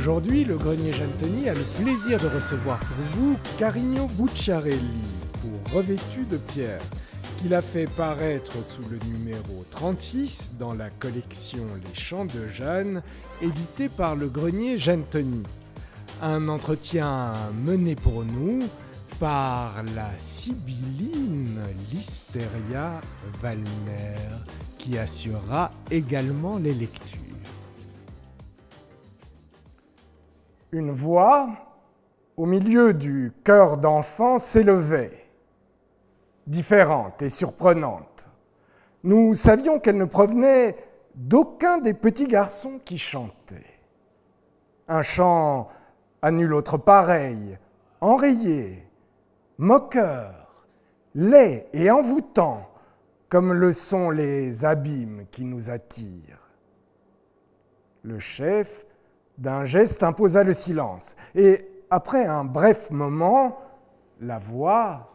Aujourd'hui, le Grenier Jeanne-Teny a le plaisir de recevoir pour vous Carigno Bucciarelli pour Revêtu de pierre, qu'il a fait paraître sous le numéro 36 dans la collection Les Chants de Jeanne, édité par le Grenier Jeanne-Teny. Un entretien mené pour nous par la sibylline Listeria Wallner, qui assurera également les lectures. Une voix, au milieu du chœur d'enfants, s'élevait, différente et surprenante. Nous savions qu'elle ne provenait d'aucun des petits garçons qui chantaient. Un chant à nul autre pareil, enrayé, moqueur, laid et envoûtant, comme le sont les abîmes qui nous attirent. Le chef, d'un geste, imposa le silence, et après un bref moment, la voix,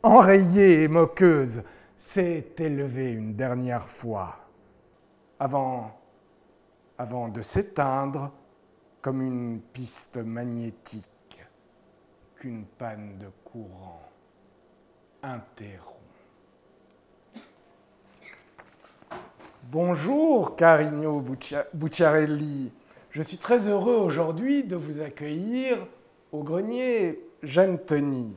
enrayée et moqueuse, s'est élevée une dernière fois, avant de s'éteindre comme une piste magnétique qu'une panne de courant interrompt. Bonjour Carigno Bucciarelli. Je suis très heureux aujourd'hui de vous accueillir au Grenier Jeanne-Teny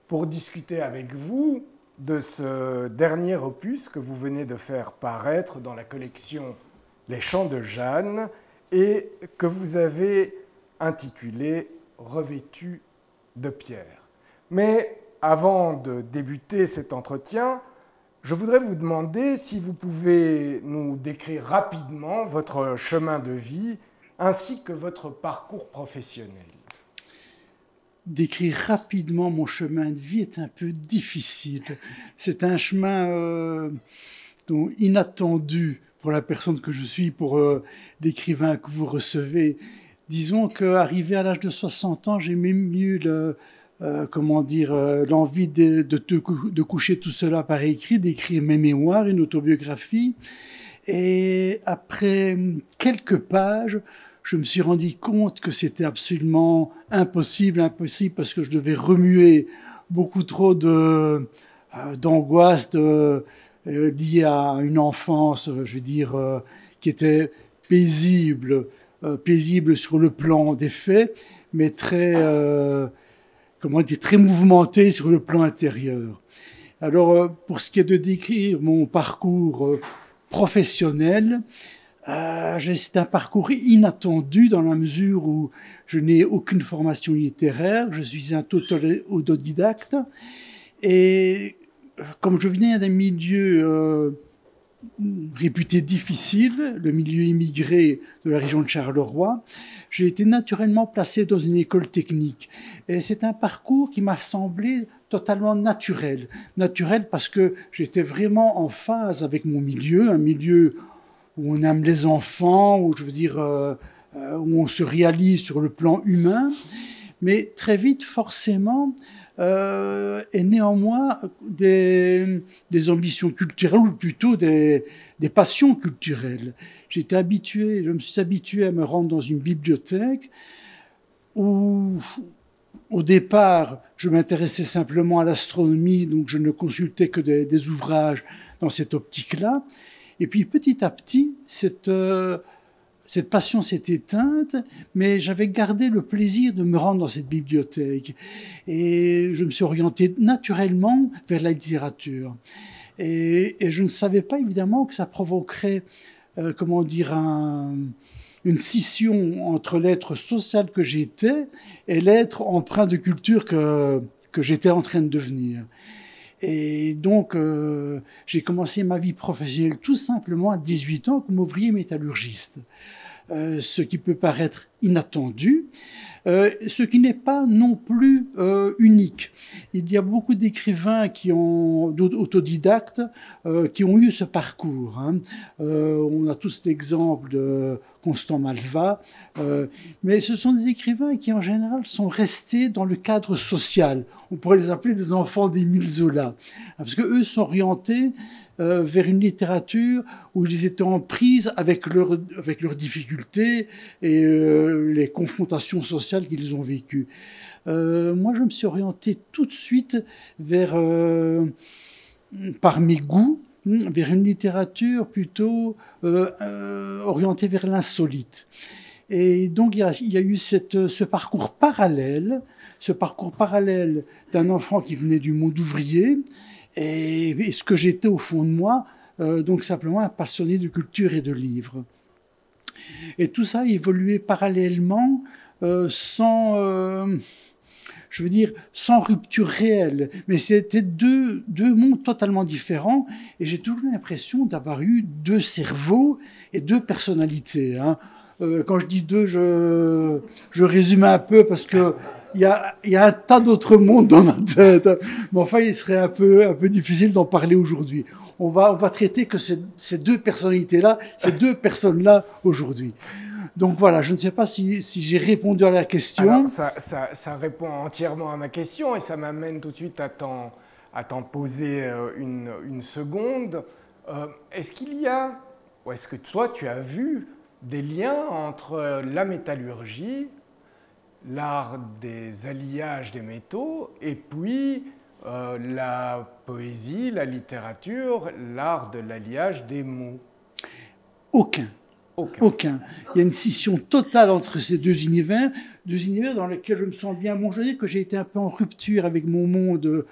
pour discuter avec vous de ce dernier opus que vous venez de faire paraître dans la collection Les Chants de Jeanne et que vous avez intitulé Revêtu de pierre. Mais avant de débuter cet entretien, je voudrais vous demander si vous pouvez nous décrire rapidement votre chemin de vie ainsi que votre parcours professionnel. Décrire rapidement mon chemin de vie est un peu difficile. C'est un chemin inattendu pour la personne que je suis, pour l'écrivain que vous recevez. Disons qu'arrivé à l'âge de 60 ans, j'ai même eu l'envie de coucher tout cela par écrit, d'écrire mes mémoires, une autobiographie. Et après quelques pages, je me suis rendu compte que c'était absolument impossible parce que je devais remuer beaucoup trop d'angoisse liée à une enfance, qui était paisible sur le plan des faits, mais très mouvementée sur le plan intérieur. Alors, pour ce qui est de décrire mon parcours professionnel, c'est un parcours inattendu dans la mesure où je n'ai aucune formation littéraire, je suis un total autodidacte et comme je venais d'un milieu réputé difficile, le milieu immigré de la région de Charleroi, j'ai été naturellement placé dans une école technique. Et c'est un parcours qui m'a semblé totalement naturel. Naturel parce que j'étais vraiment en phase avec mon milieu, un milieu où on aime les enfants, où on se réalise sur le plan humain. Mais très vite, forcément, est néanmoins des ambitions culturelles, ou plutôt des passions culturelles. Je me suis habitué à me rendre dans une bibliothèque où, au départ, je m'intéressais simplement à l'astronomie, donc je ne consultais que des ouvrages dans cette optique-là. Et puis petit à petit, cette passion s'est éteinte, mais j'avais gardé le plaisir de me rendre dans cette bibliothèque. Et je me suis orienté naturellement vers la littérature. Et je ne savais pas évidemment que ça provoquerait, une scission entre l'être social que j'étais et l'être empreint de culture que j'étais en train de devenir. Et donc, j'ai commencé ma vie professionnelle tout simplement à 18 ans comme ouvrier métallurgiste. Ce qui peut paraître inattendu, ce qui n'est pas non plus unique. Il y a beaucoup d'écrivains autodidactes qui ont eu ce parcours. On a tous l'exemple de Constant Malva, mais ce sont des écrivains qui en général sont restés dans le cadre social. On pourrait les appeler des enfants d'Émile Zola, parce que eux sont orientés vers une littérature où ils étaient en prise avec leurs difficultés et les confrontations sociales qu'ils ont vécues. Moi, je me suis orienté tout de suite vers, par mes goûts, vers une littérature plutôt orientée vers l'insolite. Et donc, il y a eu ce parcours parallèle d'un enfant qui venait du monde ouvrier, et ce que j'étais au fond de moi, donc simplement un passionné de culture et de livres. Et tout ça a évolué parallèlement, je veux dire, sans rupture réelle. Mais c'était deux mondes totalement différents, et j'ai toujours l'impression d'avoir eu deux cerveaux et deux personnalités, hein. Quand je dis deux, je résume un peu parce que il y a un tas d'autres mondes dans ma tête. Mais enfin, il serait un peu difficile d'en parler aujourd'hui. On va traiter que ces deux personnalités-là, ces deux personnes-là aujourd'hui. Donc voilà, je ne sais pas si j'ai répondu à la question. Alors, ça répond entièrement à ma question et ça m'amène tout de suite à t'en poser une seconde. Est-ce qu'il y a, ou est-ce que toi tu as vu des liens entre la métallurgie, l'art des alliages des métaux, et puis la poésie, la littérature, l'art de l'alliage des mots? Aucun. Il y a une scission totale entre ces deux univers dans lesquels je me sens bien. Bon, je veux dire que j'ai été un peu en rupture avec mon monde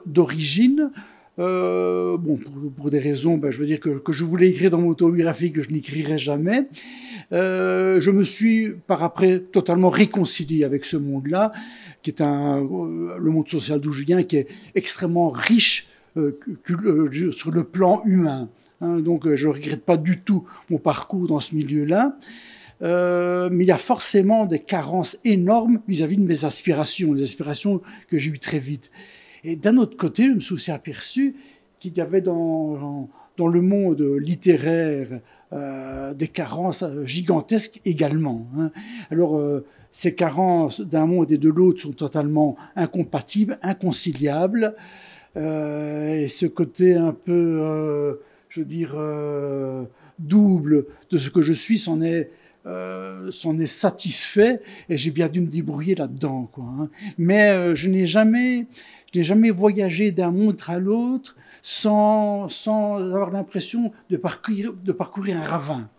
d'origine. Bon, pour des raisons, je veux dire que je voulais écrire dans mon autobiographie, que je n'écrirai jamais. Je me suis, par après, totalement réconcilié avec ce monde-là, qui est le monde social d'où je viens, qui est extrêmement riche sur le plan humain. Hein, donc, je ne regrette pas du tout mon parcours dans ce milieu-là. Mais il y a forcément des carences énormes vis-à-vis de mes aspirations, les aspirations que j'ai eues très vite. Et d'un autre côté, je me suis aussi aperçu qu'il y avait dans le monde littéraire des carences gigantesques également, hein. Alors, ces carences d'un monde et de l'autre sont totalement incompatibles, inconciliables. Et ce côté un peu, je veux dire, double de ce que je suis s'en est satisfait, et j'ai bien dû me débrouiller là-dedans, quoi, hein. Mais je n'ai jamais voyagé d'un monde à l'autre sans avoir l'impression de parcourir un ravin,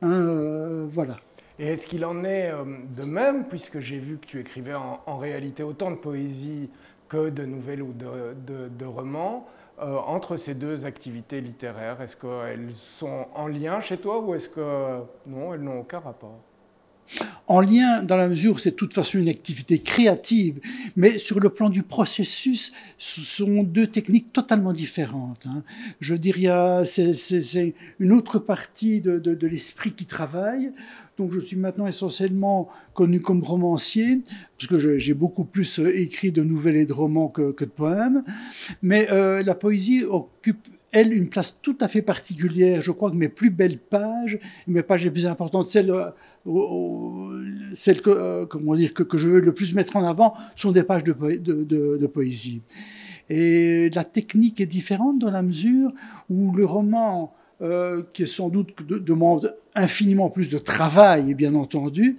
hein, voilà. Et est-ce qu'il en est de même, puisque j'ai vu que tu écrivais en réalité autant de poésie que de nouvelles ou de romans, entre ces deux activités littéraires? Est-ce qu'elles sont en lien chez toi ou est-ce que non, elles n'ont aucun rapport? En lien, dans la mesure où c'est de toute façon une activité créative, mais sur le plan du processus, ce sont deux techniques totalement différentes, hein. Je dirais, c'est une autre partie de l'esprit qui travaille. Donc je suis maintenant essentiellement connu comme romancier, parce que j'ai beaucoup plus écrit de nouvelles et de romans que de poèmes. Mais la poésie occupe, elle, une place tout à fait particulière. Je crois que mes plus belles pages, mes pages les plus importantes, celles que je veux le plus mettre en avant, sont des pages de poésie. Et la technique est différente dans la mesure où le roman, qui sans doute demande infiniment plus de travail, bien entendu,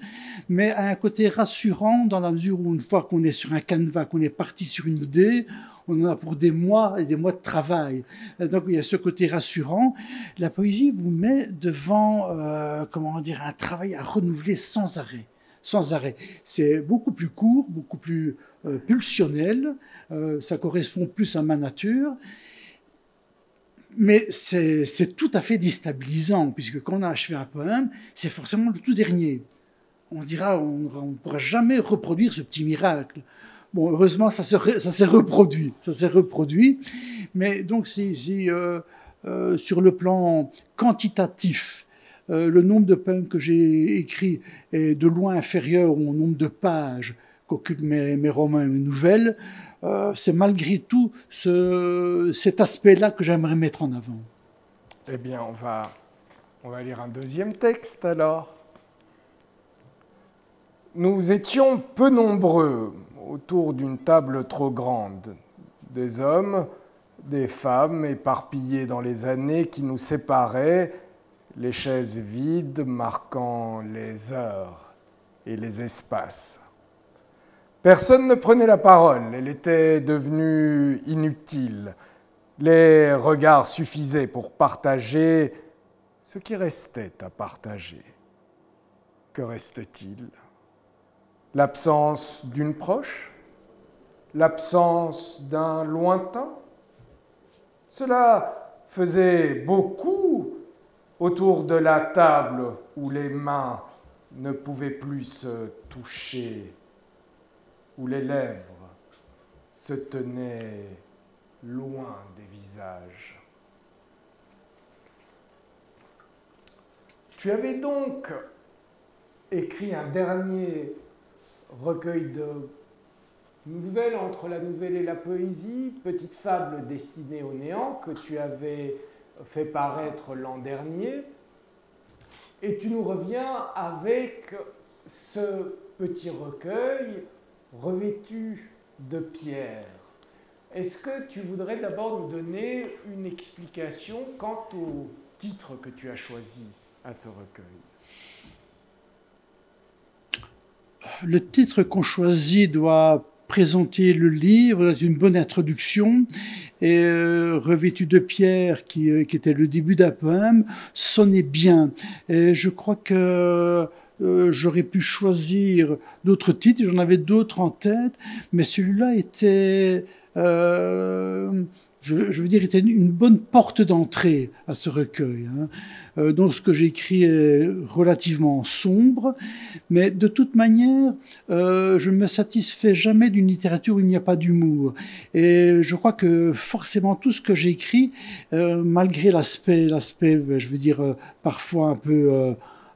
mais a un côté rassurant dans la mesure où une fois qu'on est sur un canevas, qu'on est parti sur une idée, on en a pour des mois et des mois de travail. Donc il y a ce côté rassurant. La poésie vous met devant, un travail à renouveler sans arrêt. Sans arrêt. C'est beaucoup plus court, beaucoup plus pulsionnel, ça correspond plus à ma nature. Mais c'est tout à fait déstabilisant, puisque quand on a achevé un poème, c'est forcément le tout dernier. On dira, on ne pourra jamais reproduire ce petit miracle. Bon, heureusement, ça s'est reproduit. Mais donc, sur le plan quantitatif, le nombre de poèmes que j'ai écrits est de loin inférieur au nombre de pages qu'occupent mes romans et mes nouvelles. C'est malgré tout cet aspect-là que j'aimerais mettre en avant. Eh bien, on va lire un deuxième texte alors. Nous étions peu nombreux autour d'une table trop grande, des hommes, des femmes éparpillés dans les années qui nous séparaient, les chaises vides marquant les heures et les espaces. Personne ne prenait la parole, elle était devenue inutile. Les regards suffisaient pour partager ce qui restait à partager. Que reste-t-il? L'absence d'une proche? L'absence d'un lointain? Cela faisait beaucoup autour de la table où les mains ne pouvaient plus se toucher, où les lèvres se tenaient loin des visages. Tu avais donc écrit un dernier recueil de nouvelles entre la nouvelle et la poésie, petite fable destinée au néant que tu avais fait paraître l'an dernier. Et tu nous reviens avec ce petit recueil revêtu de pierre. Est-ce que tu voudrais d'abord nous donner une explication quant au titre que tu as choisi à ce recueil? Le titre qu'on choisit doit présenter le livre, une bonne introduction, et Revêtu de pierre, qui était le début d'un poème, sonnait bien. Et je crois que j'aurais pu choisir d'autres titres, j'en avais d'autres en tête, mais celui-là était, je veux dire, était une bonne porte d'entrée à ce recueil. Donc ce que j'écris est relativement sombre, mais de toute manière, je ne me satisfais jamais d'une littérature où il n'y a pas d'humour. Et je crois que forcément tout ce que j'écris, malgré l'aspect, je veux dire, parfois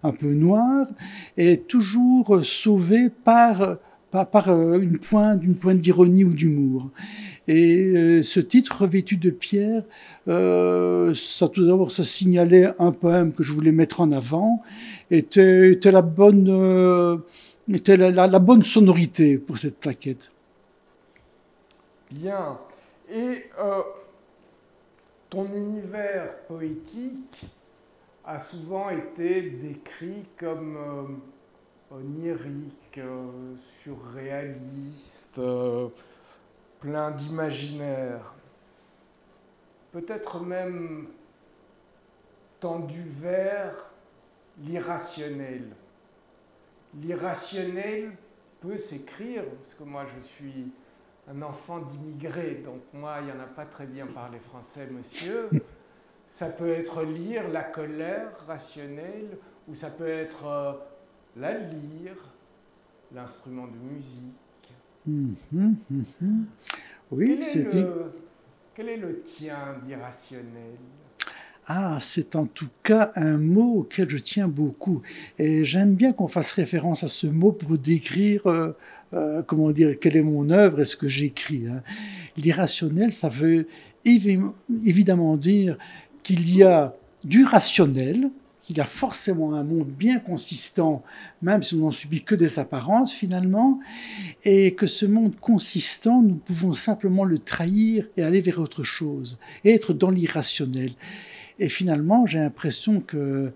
un peu noir, est toujours sauvé par une pointe d'ironie ou d'humour. Et ce titre, Revêtu de pierre, ça tout d'abord, ça signalait un poème que je voulais mettre en avant, était la bonne sonorité pour cette plaquette. Bien. Et ton univers poétique a souvent été décrit comme onirique, surréaliste, plein d'imaginaire, peut-être même tendu vers l'irrationnel. L'irrationnel peut s'écrire, parce que moi je suis un enfant d'immigrés, donc moi il n'y en a pas très bien parlé français, monsieur. Ça peut être lire la colère rationnelle, ou ça peut être la lyre, l'instrument de musique. Oui, quel est le tien d'irrationnel? Ah, c'est en tout cas un mot auquel je tiens beaucoup. Et j'aime bien qu'on fasse référence à ce mot pour décrire, comment dire, quelle est mon œuvre et ce que j'écris. L'irrationnel, ça veut évidemment dire qu'il y a du rationnel, qu'il y a forcément un monde bien consistant, même si on n'en subit que des apparences finalement, et que ce monde consistant, nous pouvons simplement le trahir et aller vers autre chose, et être dans l'irrationnel. Et finalement, j'ai l'impression que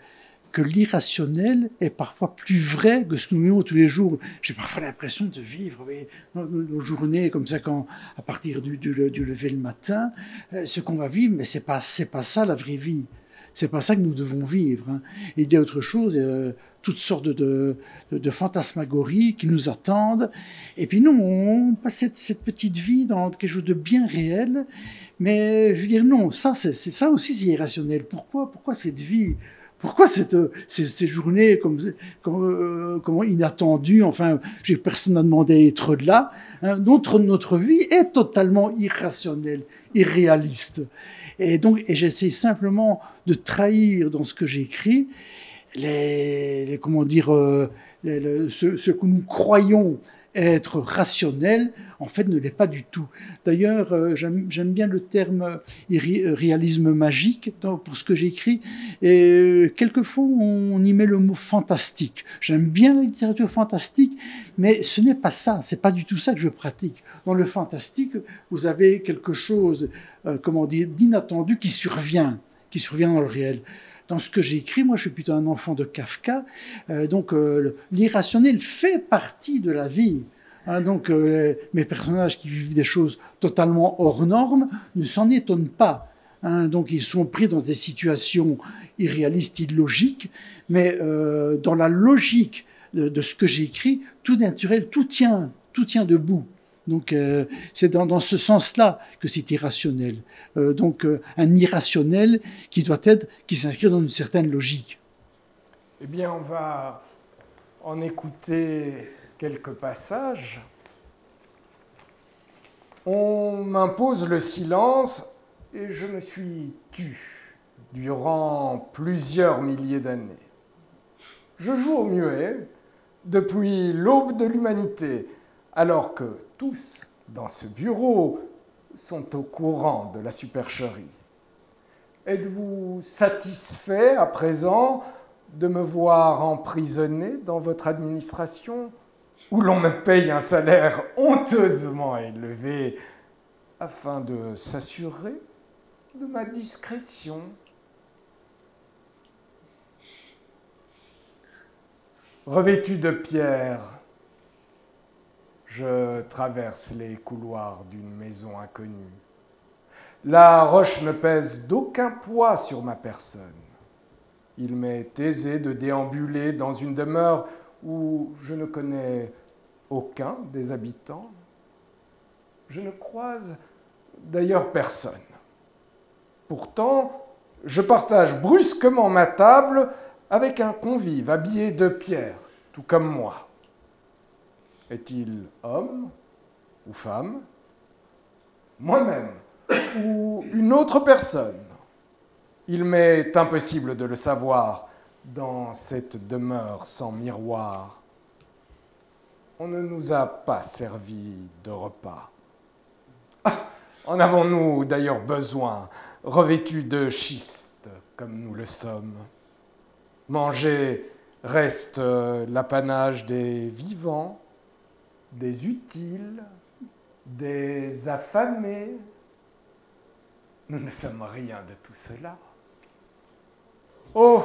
l'irrationnel est parfois plus vrai que ce que nous vivons tous les jours. J'ai parfois l'impression de vivre nos journées comme ça, à partir du lever le matin, ce qu'on va vivre, mais c'est pas ça la vraie vie. C'est pas ça que nous devons vivre. Il y a autre chose, toutes sortes de fantasmagories qui nous attendent. Et puis nous, on passe cette petite vie dans quelque chose de bien réel. Mais je veux dire, non, ça aussi, c'est irrationnel. Pourquoi cette vie? Pourquoi ces journées comme inattendues? Enfin, personne n'a demandé à être là. Notre vie est totalement irrationnelle, irréaliste. Et j'essaie simplement de trahir dans ce que j'écris ce que nous croyons être rationnel, en fait, ne l'est pas du tout. D'ailleurs, j'aime bien le terme réalisme magique pour ce que j'écris. Et quelquefois, on y met le mot fantastique. J'aime bien la littérature fantastique, mais ce n'est pas ça. C'est pas du tout ça que je pratique. Dans le fantastique, vous avez quelque chose, d'inattendu qui survient dans le réel. dans ce que j'ai écrit, moi je suis plutôt un enfant de Kafka, donc l'irrationnel fait partie de la vie. Hein, donc mes personnages qui vivent des choses totalement hors normes ne s'en étonnent pas. Hein, donc ils sont pris dans des situations irréalistes, illogiques, mais dans la logique de ce que j'ai écrit, tout naturel, tout tient debout. Donc c'est dans ce sens-là que c'est irrationnel. Donc un irrationnel qui s'inscrit dans une certaine logique. Eh bien, on va en écouter quelques passages. On m'impose le silence et je me suis tu durant plusieurs milliers d'années. Je joue au muet depuis l'aube de l'humanité, alors que tous dans ce bureau sont au courant de la supercherie. Êtes-vous satisfait à présent de me voir emprisonné dans votre administration, où l'on me paye un salaire honteusement élevé afin de s'assurer de ma discrétion? Revêtu de pierre, je traverse les couloirs d'une maison inconnue. La roche ne pèse d'aucun poids sur ma personne. Il m'est aisé de déambuler dans une demeure où je ne connais aucun des habitants. Je ne croise d'ailleurs personne. Pourtant, je partage brusquement ma table avec un convive habillé de pierre, tout comme moi. Est-il homme ou femme? Moi-même ou une autre personne? Il m'est impossible de le savoir dans cette demeure sans miroir. On ne nous a pas servi de repas. Ah, en avons-nous d'ailleurs besoin, revêtus de schiste comme nous le sommes? Manger reste l'apanage des vivants, des utiles, des affamés. Nous ne sommes rien de tout cela. Oh,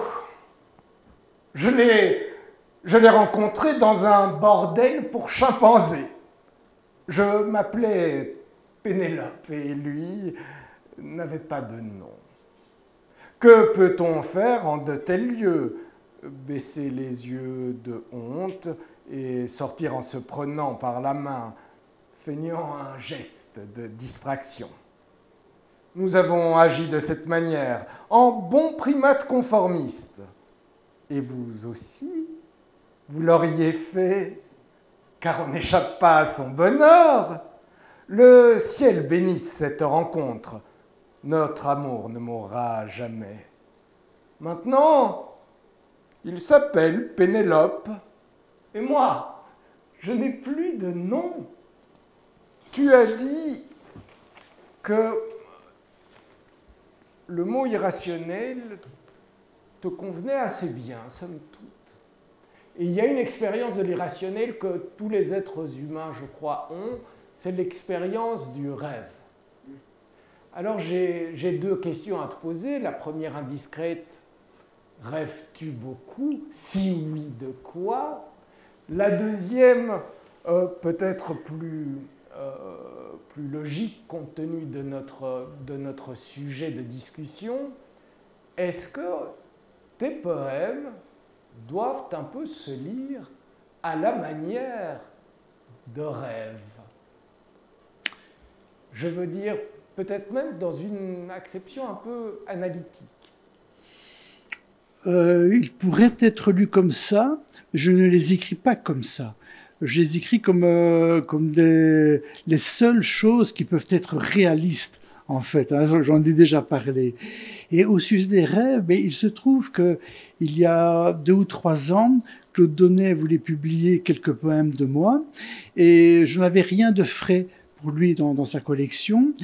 je l'ai rencontré dans un bordel pour chimpanzés. Je m'appelais Pénélope et lui n'avait pas de nom. Que peut-on faire en de tels lieux? Baisser les yeux de honte et sortir en se prenant par la main, feignant un geste de distraction. Nous avons agi de cette manière, en bons primates conformistes. Et vous aussi, vous l'auriez fait, car on n'échappe pas à son bonheur. Le ciel bénisse cette rencontre. Notre amour ne mourra jamais. Maintenant, il s'appelle Pénélope, et moi, je n'ai plus de nom. Tu as dit que le mot irrationnel te convenait assez bien, somme toute. Et il y a une expérience de l'irrationnel que tous les êtres humains, je crois, ont, c'est l'expérience du rêve. Alors j'ai deux questions à te poser. La première indiscrète, rêves-tu beaucoup? Si oui, de quoi? La deuxième, peut-être plus logique compte tenu de notre sujet de discussion, est-ce que tes poèmes doivent un peu se lire à la manière de rêve? Je veux dire, peut-être même dans une acception un peu analytique. Il pourrait être lu comme ça, mais je ne les écris pas comme ça. Je les écris comme les seules choses qui peuvent être réalistes, en fait. Hein, j'en ai déjà parlé. Et au sujet des rêves, il se trouve qu'il y a 2 ou 3 ans, Claude Donnet voulait publier quelques poèmes de moi, et je n'avais rien de frais pour lui dans sa collection.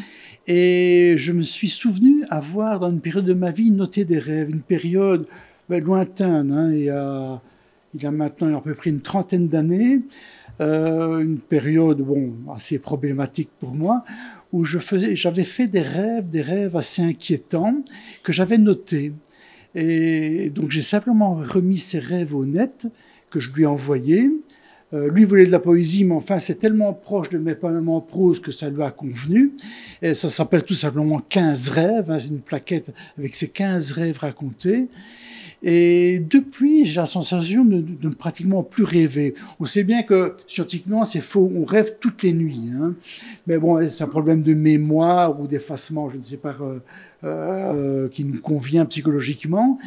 Et je me suis souvenu avoir, dans une période de ma vie, noté des rêves, une période lointaine, hein, il y a maintenant à peu près une 30aine d'années, une période assez problématique pour moi, où j'avais fait des rêves assez inquiétants que j'avais notés. Et donc j'ai simplement remis ces rêves au net que je lui ai envoyés. Lui voulait de la poésie, mais enfin c'est tellement proche de mes poèmes en prose que ça lui a convenu. Et ça s'appelle tout simplement 15 rêves, hein, c'est une plaquette avec ces 15 rêves racontés. Et depuis, j'ai la sensation de ne pratiquement plus rêver. On sait bien que scientifiquement, c'est faux, on rêve toutes les nuits. Hein. Mais bon, c'est un problème de mémoire ou d'effacement, je ne sais pas, qui nous convient psychologiquement.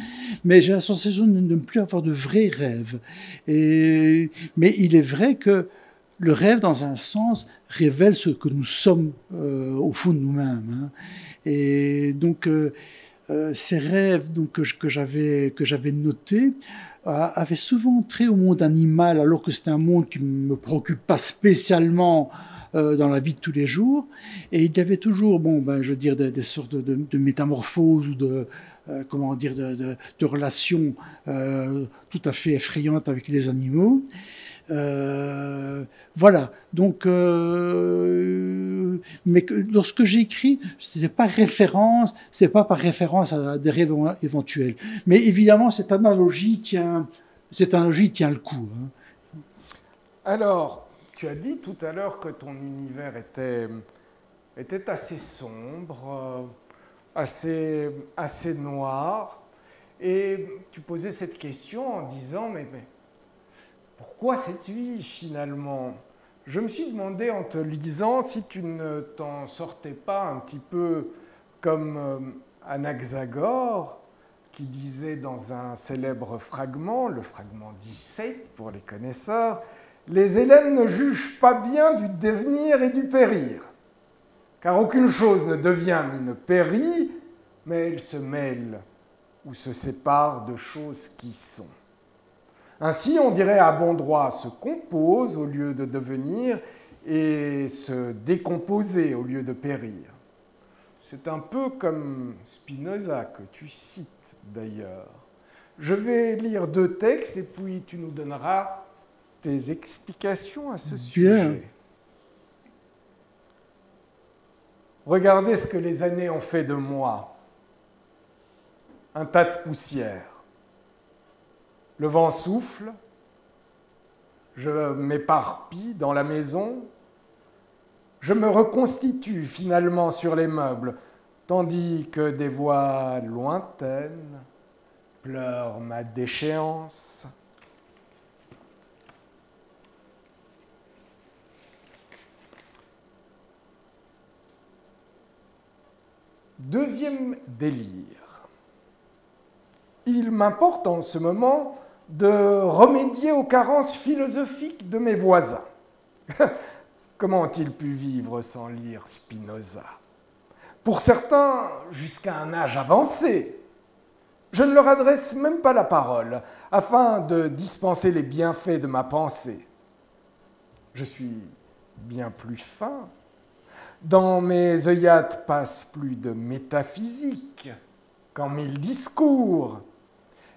Mais j'ai la sensation de ne plus avoir de vrais rêves. Mais il est vrai que le rêve, dans un sens, révèle ce que nous sommes au fond de nous-mêmes. Hein. Et donc... ces rêves donc, que j'avais notés avaient souvent trait au monde animal, alors que c'est un monde qui ne me préoccupe pas spécialement dans la vie de tous les jours. Et il y avait toujours, je veux dire, des sortes de métamorphoses ou de relations tout à fait effrayantes avec les animaux. Voilà. Donc, mais lorsque j'écris, c'est pas par référence à des rêves éventuels. Mais évidemment, cette analogie tient le coup. Hein. Alors, tu as dit tout à l'heure que ton univers était assez sombre, assez noir, et tu posais cette question en disant mais pourquoi cette vie finalement? Je me suis demandé en te lisant si tu ne t'en sortais pas un petit peu comme Anaxagore qui disait dans un célèbre fragment, le fragment 17 pour les connaisseurs, « Les Hellènes ne jugent pas bien du devenir et du périr, car aucune chose ne devient ni ne périt, mais elle se mêle ou se sépare de choses qui sont. » Ainsi, on dirait à bon droit se compose au lieu de devenir et se décomposer au lieu de périr. C'est un peu comme Spinoza que tu cites d'ailleurs. Je vais lire 2 textes et puis tu nous donneras tes explications à ce sujet. Bien. Regardez ce que les années ont fait de moi. Un tas de poussière. Le vent souffle, je m'éparpille dans la maison, je me reconstitue finalement sur les meubles, tandis que des voix lointaines pleurent ma déchéance. Deuxième délire. Il m'importe en ce moment de remédier aux carences philosophiques de mes voisins. Comment ont-ils pu vivre sans lire Spinoza? Pour certains, jusqu'à un âge avancé. Je ne leur adresse même pas la parole, afin de dispenser les bienfaits de ma pensée. Je suis bien plus fin. Dans mes œillades passent plus de métaphysique qu'en 1000 discours.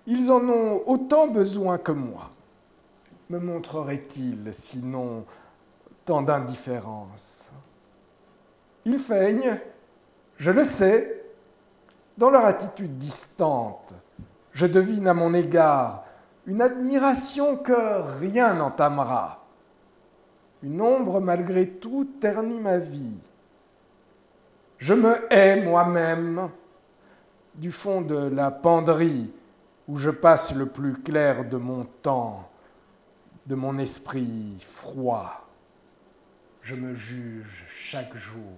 Ils en ont autant besoin que moi. Me montrerait-il, sinon, tant d'indifférence? Ils feignent, je le sais, dans leur attitude distante. Je devine à mon égard une admiration que rien n'entamera. Une ombre, malgré tout, ternit ma vie. Je me hais moi-même du fond de la penderie où je passe le plus clair de mon temps, de mon esprit froid. Je me juge chaque jour.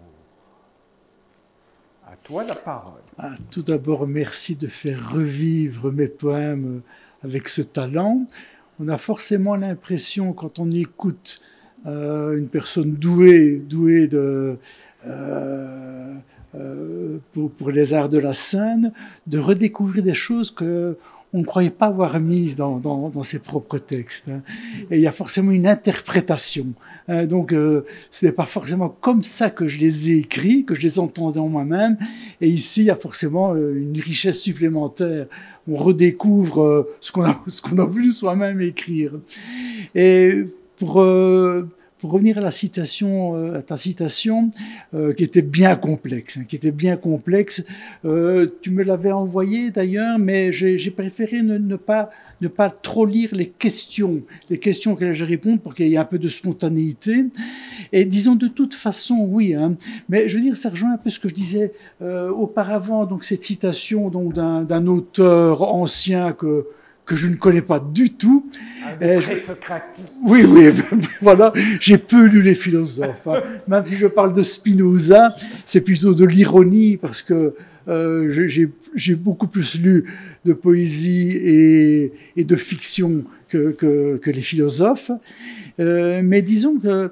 À toi la parole. Tout d'abord, merci de faire revivre mes poèmes avec ce talent. On a forcément l'impression, quand on écoute une personne douée pour les arts de la scène, de redécouvrir des choses que on ne croyait pas avoir mises dans ses propres textes. Hein. Et il y a forcément une interprétation. Hein. Donc, ce n'est pas forcément comme ça que je les ai écrits, que je les entendais en moi-même. Et ici, il y a forcément une richesse supplémentaire. On redécouvre ce qu'on a voulu soi-même écrire. Et pour pour revenir à la citation, à ta citation, qui était bien complexe, tu me l'avais envoyé d'ailleurs, mais j'ai préféré ne pas trop lire les questions que je réponds pour qu'il y ait un peu de spontanéité. Et disons de toute façon, oui, hein, mais je veux dire, ça rejoint un peu ce que je disais auparavant, donc cette citation donc d'un auteur ancien que je ne connais pas du tout. Très socratique. Oui, voilà, j'ai peu lu les philosophes. Hein. Même si je parle de Spinoza, c'est plutôt de l'ironie, parce que j'ai beaucoup plus lu de poésie et de fiction que les philosophes. Mais disons que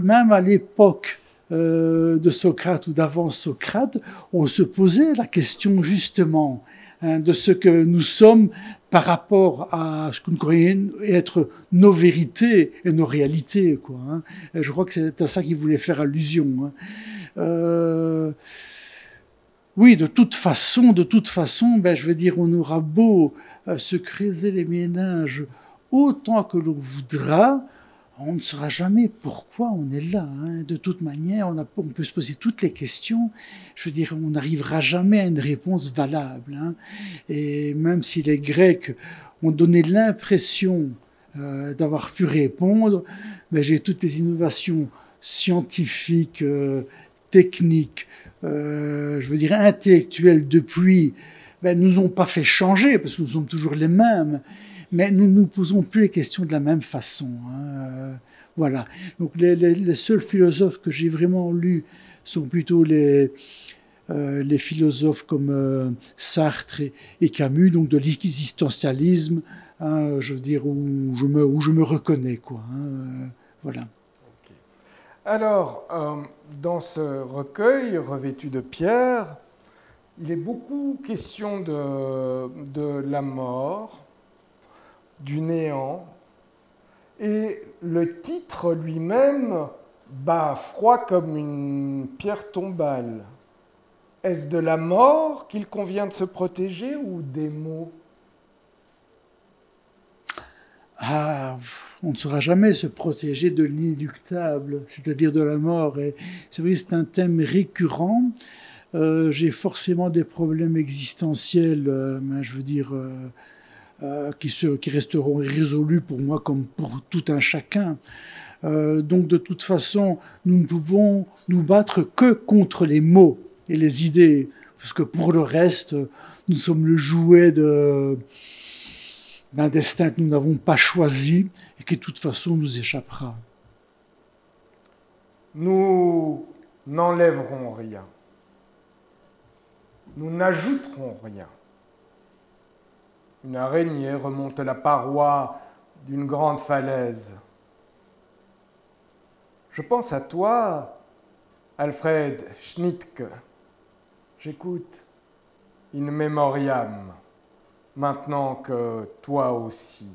même à l'époque de Socrate ou d'avant Socrate, on se posait la question justement de ce que nous sommes par rapport à ce que nous croyons être nos vérités et nos réalités, quoi. Hein. Je crois que c'est à ça qu'il voulait faire allusion. Hein. Oui, de toute façon, je veux dire, on aura beau se creuser les méninges autant que l'on voudra, on ne saura jamais pourquoi on est là. Hein. De toute manière, on peut se poser toutes les questions. Je veux dire, on n'arrivera jamais à une réponse valable. Hein. Et même si les Grecs ont donné l'impression d'avoir pu répondre, mais j'ai toutes les innovations scientifiques, techniques, je veux dire intellectuelles depuis, nous ont pas fait changer, parce que nous sommes toujours les mêmes. Mais nous ne nous posons plus les questions de la même façon. Hein. Voilà. Donc les seuls philosophes que j'ai vraiment lus sont plutôt les philosophes comme Sartre et Camus, donc de l'existentialisme, hein, je veux dire, où je me reconnais, quoi. Hein. Voilà. Okay. Alors, dans ce recueil revêtu de pierre, il est beaucoup question de la mort, du néant, et le titre lui-même bat froid comme une pierre tombale. Est-ce de la mort qu'il convient de se protéger ou des maux? Ah, on ne saura jamais se protéger de l'inéluctable, c'est-à-dire de la mort. Et c'est vrai que c'est un thème récurrent. J'ai forcément des problèmes existentiels, je veux dire... qui resteront irrésolus pour moi comme pour tout un chacun. Donc de toute façon, nous ne pouvons nous battre que contre les mots et les idées, parce que pour le reste, nous sommes le jouet d'un destin que nous n'avons pas choisi et qui de toute façon nous échappera. Nous n'enlèverons rien. Nous n'ajouterons rien. Une araignée remonte la paroi d'une grande falaise. Je pense à toi, Alfred Schnittke. J'écoute in memoriam, maintenant que toi aussi,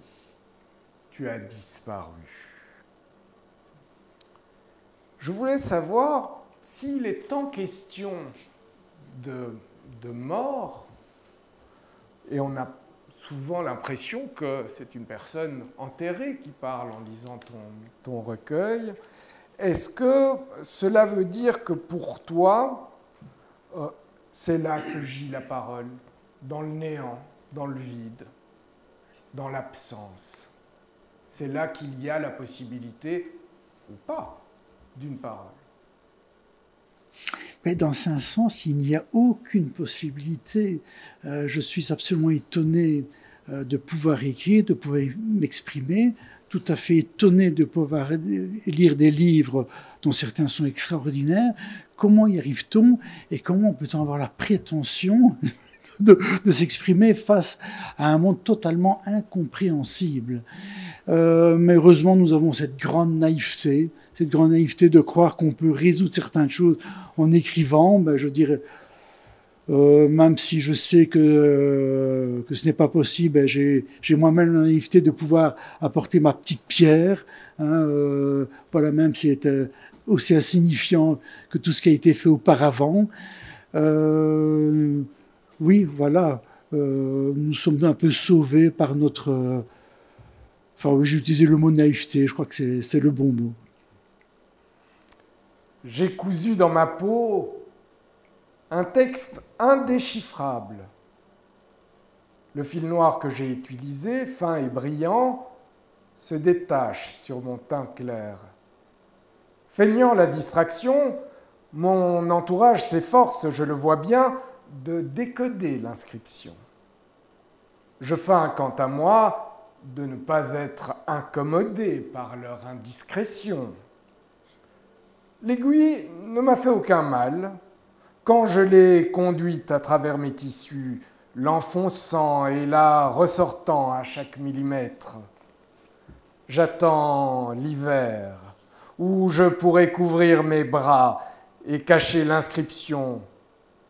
tu as disparu. Je voulais savoir s'il est en question de mort, et on a souvent l'impression que c'est une personne enterrée qui parle en lisant ton recueil. Est-ce que cela veut dire que pour toi, c'est là que gît la parole, dans le néant, dans le vide, dans l'absence? C'est là qu'il y a la possibilité, ou pas, d'une parole? Mais dans un sens, il n'y a aucune possibilité. Je suis absolument étonné de pouvoir écrire, de pouvoir m'exprimer, tout à fait étonné de pouvoir lire des livres dont certains sont extraordinaires. Comment y arrive-t-on et comment peut-on avoir la prétention de s'exprimer face à un monde totalement incompréhensible? Mais heureusement, nous avons cette grande naïveté de croire qu'on peut résoudre certaines choses en écrivant. Je dirais, même si je sais que ce n'est pas possible, j'ai moi-même la naïveté de pouvoir apporter ma petite pierre, hein, voilà, même si c'est aussi insignifiant que tout ce qui a été fait auparavant. Oui, voilà, nous sommes un peu sauvés par notre Enfin, oui, j'ai utilisé le mot naïveté, je crois que c'est le bon mot. J'ai cousu dans ma peau un texte indéchiffrable. Le fil noir que j'ai utilisé, fin et brillant, se détache sur mon teint clair. Feignant la distraction, mon entourage s'efforce, je le vois bien, de décoder l'inscription. Je feins, quant à moi, de ne pas être incommodé par leur indiscrétion. L'aiguille ne m'a fait aucun mal quand je l'ai conduite à travers mes tissus, l'enfonçant et la ressortant à chaque millimètre. J'attends l'hiver où je pourrai couvrir mes bras et cacher l'inscription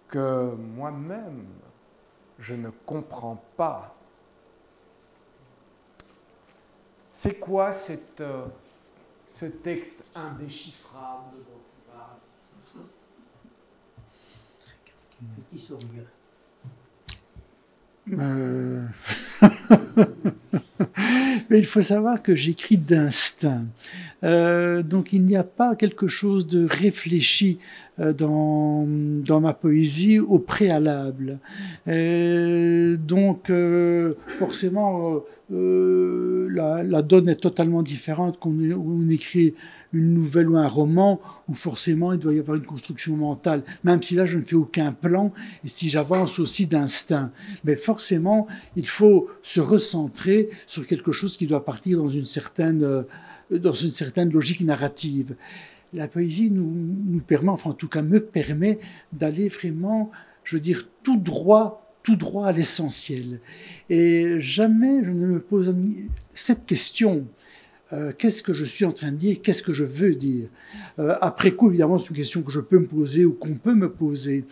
que moi-même je ne comprends pas. C'est quoi ce texte indéchiffrable dont tu parles? Petit sourire. Mais il faut savoir que j'écris d'instinct. Donc il n'y a pas quelque chose de réfléchi dans ma poésie au préalable. Donc forcément, la donne est totalement différente quand on écrit une nouvelle ou un roman, où forcément il doit y avoir une construction mentale, même si là je ne fais aucun plan, et si j'avance aussi d'instinct. Mais forcément, il faut se recentrer sur quelque chose qui doit partir dans une certaine logique narrative. La poésie nous permet, enfin en tout cas me permet, d'aller vraiment, je veux dire, tout droit à l'essentiel. Et jamais je ne me pose cette question. Qu'est-ce que je suis en train de dire? Qu'est-ce que je veux dire? Après coup, évidemment, c'est une question que je peux me poser ou qu'on peut me poser.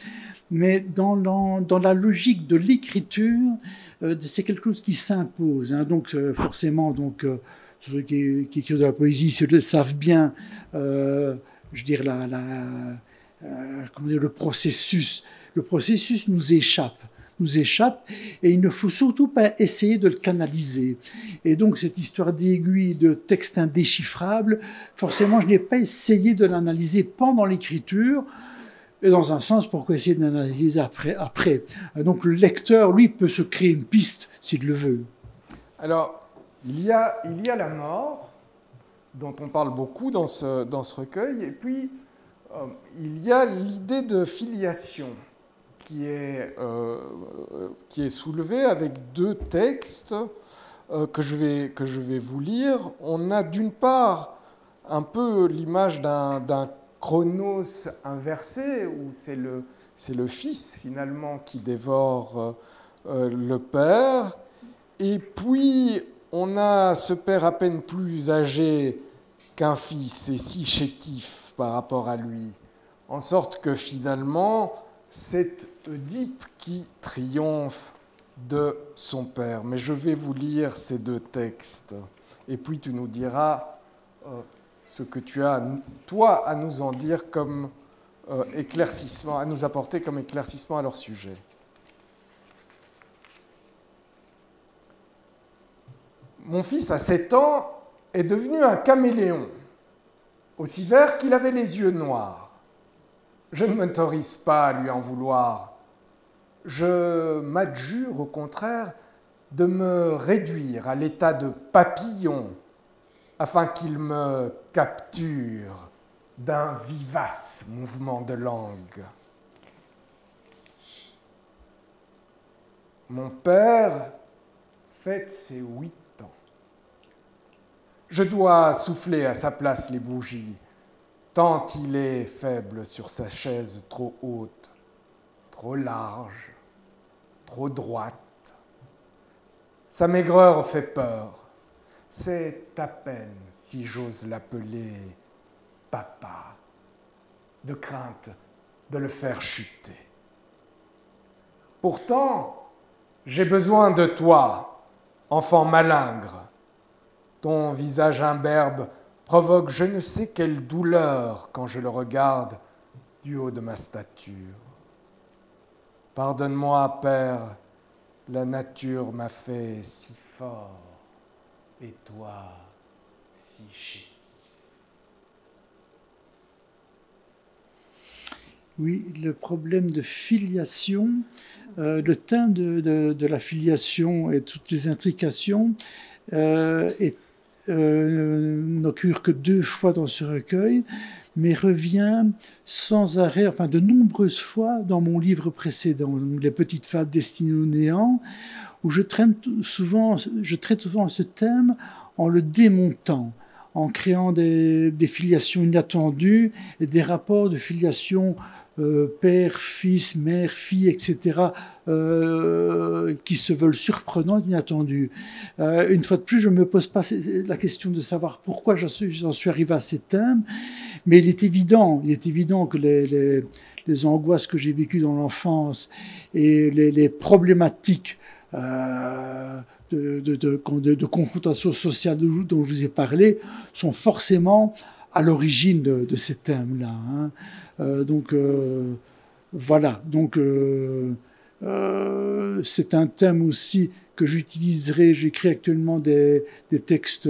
Mais dans la logique de l'écriture, c'est quelque chose qui s'impose. Hein. Donc, forcément, ceux qui écrivent de la poésie savent bien, je veux dire, comment dire, le processus. Le processus nous échappe, et il ne faut surtout pas essayer de le canaliser. Et donc cette histoire d'aiguille, de texte indéchiffrable, forcément je n'ai pas essayé de l'analyser pendant l'écriture, et dans un sens, pourquoi essayer de l'analyser après? Donc le lecteur, lui, peut se créer une piste s'il le veut. Alors, il y a la mort, dont on parle beaucoup dans ce recueil, et puis il y a l'idée de filiation qui est soulevée avec deux textes que je vais vous lire. On a d'une part un peu l'image d'un Chronos inversé, où c'est le fils finalement qui dévore le père, et puis on a ce père à peine plus âgé qu'un fils et si chétif par rapport à lui, en sorte que finalement c'est Oedipe qui triomphe de son père. Mais je vais vous lire ces deux textes, et puis tu nous diras ce que tu as, toi, à nous en dire comme éclaircissement, à nous apporter comme éclaircissement à leur sujet. Mon fils, à 7 ans, est devenu un caméléon, aussi vert qu'il avait les yeux noirs. Je ne m'autorise pas à lui en vouloir. Je m'adjure, au contraire, de me réduire à l'état de papillon, afin qu'il me capture d'un vivace mouvement de langue. Mon père fête ses 8 ans. Je dois souffler à sa place les bougies, tant il est faible sur sa chaise trop haute, trop large, trop droite. Sa maigreur fait peur. C'est à peine si j'ose l'appeler papa, de crainte de le faire chuter. Pourtant, j'ai besoin de toi, enfant malingre. Ton visage imberbe provoque je ne sais quelle douleur quand je le regarde du haut de ma stature. Pardonne-moi, Père, la nature m'a fait si fort. et toi si chétif. Oui, le problème de filiation, le thème de la filiation et toutes les intrications n'occure que 2 fois dans ce recueil, mais revient sans arrêt, enfin de nombreuses fois dans mon livre précédent, Les petites fables destinées au néant, où je traite souvent ce thème en le démontant, en créant des filiations inattendues et des rapports de filiation père, fils, mère, fille, etc., qui se veulent surprenants, inattendus. Une fois de plus, je ne me pose pas la question de savoir pourquoi j'en suis arrivé à ces thèmes, mais il est évident que les angoisses que j'ai vécues dans l'enfance et les problématiques de confrontation sociale dont je vous ai parlé sont forcément à l'origine de ces thèmes-là. Hein. Voilà. Donc, c'est un thème aussi que j'utiliserai. J'écris actuellement des textes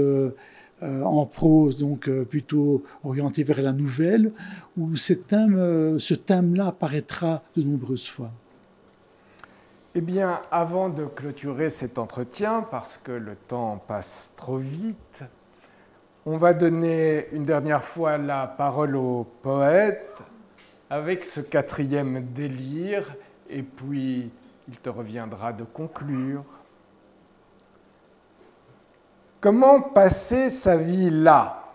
en prose, donc plutôt orientés vers la nouvelle, où ce thème-là apparaîtra de nombreuses fois. Eh bien, avant de clôturer cet entretien, parce que le temps passe trop vite, on va donner une dernière fois la parole au poète avec ce 4e délire, et puis il te reviendra de conclure. Comment passer sa vie là?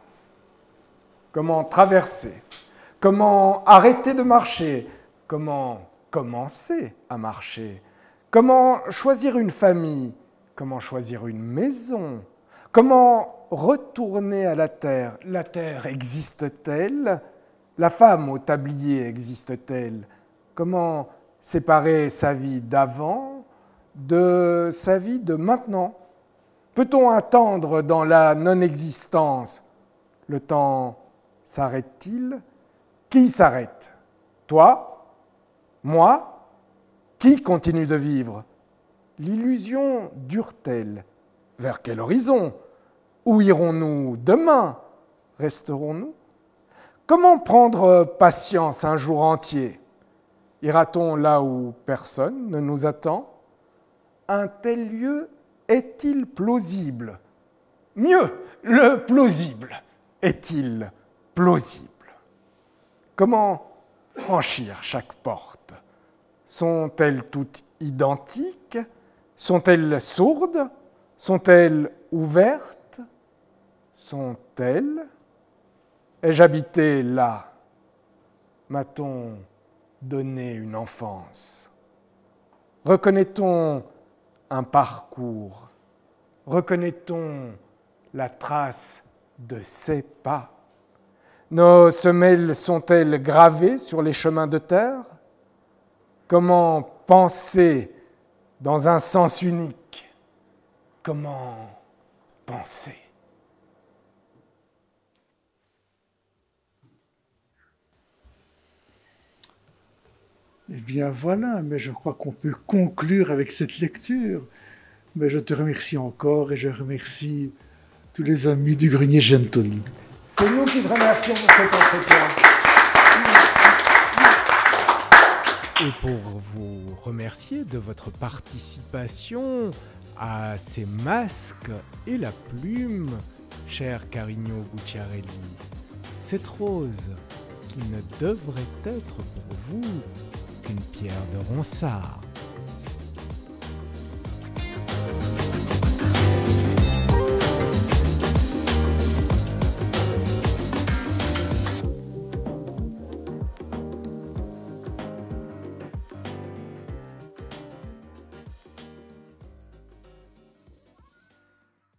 Comment traverser? Comment arrêter de marcher? Comment commencer à marcher? Comment choisir une famille? Comment choisir une maison? Comment retourner à la terre? La terre existe-t-elle? La femme au tablier existe-t-elle? Comment séparer sa vie d'avant de sa vie de maintenant? Peut-on attendre dans la non-existence? Le temps s'arrête-t-il? Qui s'arrête? Toi? Moi? Qui continue de vivre? L'illusion dure-t-elle? Vers quel horizon? Où irons-nous demain? Resterons-nous? Comment prendre patience un jour entier? Ira-t-on là où personne ne nous attend? Un tel lieu est-il plausible? Mieux, le plausible est-il plausible? Comment franchir chaque porte? Sont-elles toutes identiques? Sont-elles sourdes? Sont-elles ouvertes? Sont-elles? Ai-je habité là? M'a-t-on donné une enfance? Reconnaît-on un parcours? Reconnaît-on la trace de ses pas? Nos semelles sont-elles gravées sur les chemins de terre? Comment penser dans un sens unique? Comment penser? Eh bien voilà, mais je crois qu'on peut conclure avec cette lecture. Mais je te remercie encore et je remercie tous les amis du Grenier Jeanne Tony. C'est nous qui te remercions pour cet entretien. Et pour vous remercier de votre participation à ces masques et la plume, cher Carigno Bucciarelli, cette rose qui ne devrait être pour vous qu'une pierre de Ronsard.